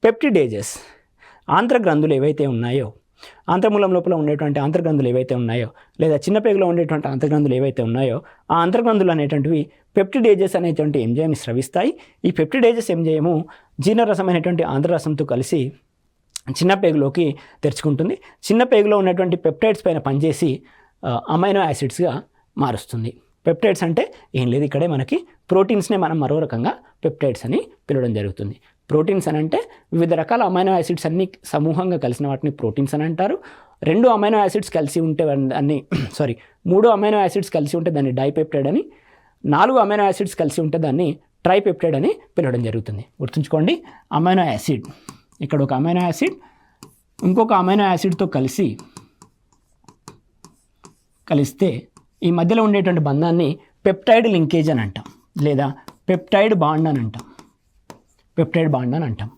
పెప్టిడేజెస్ ఆంత్రగ్రంథులు ఏవైతే ఉన్నాయో, ఆంత్రమూలం లోపల ఉండేటువంటి ఆంత్రగ్రంథులు ఏవైతే ఉన్నాయో, లేదా చిన్నపేగులో ఉండేటువంటి ఆంత్రగ్రంథులు ఏవైతే ఉన్నాయో, ఆ ఆంత్రగ్రంథులు అనేటువంటివి పెప్టిడేజెస్ అనేటువంటి ఎంజైమ్ని స్రవిస్తాయి. ఈ పెప్టిడేజెస్ ఎంజైము జీర్ణరసమైనటువంటి ఆంధ్రరసంతో కలిసి చిన్నపేగులోకి తెరుచుకుంటుంది. చిన్నపేగులో ఉన్నటువంటి పెప్టైడ్స్ పైన పనిచేసి అమైనో యాసిడ్స్గా మారుస్తుంది. పెప్టైడ్స్ అంటే ఏం లేదు, ఇక్కడే మనకి ప్రోటీన్స్నే మనం మరో రకంగా పెప్టైడ్స్ అని పిలవడం జరుగుతుంది. ప్రోటీన్స్ అని అంటే వివిధ రకాల అమైనో యాసిడ్స్ అన్ని సమూహంగా కలిసిన వాటిని ప్రోటీన్స్ అని అంటారు. 2 అమైనో యాసిడ్స్ కలిసి ఉంటే దాన్ని 3 అమైనో యాసిడ్స్ కలిసి ఉంటే దాన్ని డైపెప్టైడ్ అని, 4 అమైనో యాసిడ్స్ కలిసి ఉంటే దాన్ని ట్రైపెప్టైడ్ అని పిలవడం జరుగుతుంది. గుర్తుంచుకోండి, అమైనో యాసిడ్, ఇక్కడ ఒక అమైనో యాసిడ్ ఇంకొక అమైనో యాసిడ్తో కలిస్తే ఈ మధ్యలో ఉండేటువంటి బంధాన్ని పెప్టైడ్ లింకేజ్ అని అంటాం, లేదా పెప్టైడ్ బాండ్ అని అంటాం. పెప్టైడ్ బాండ్ అని అంటాం.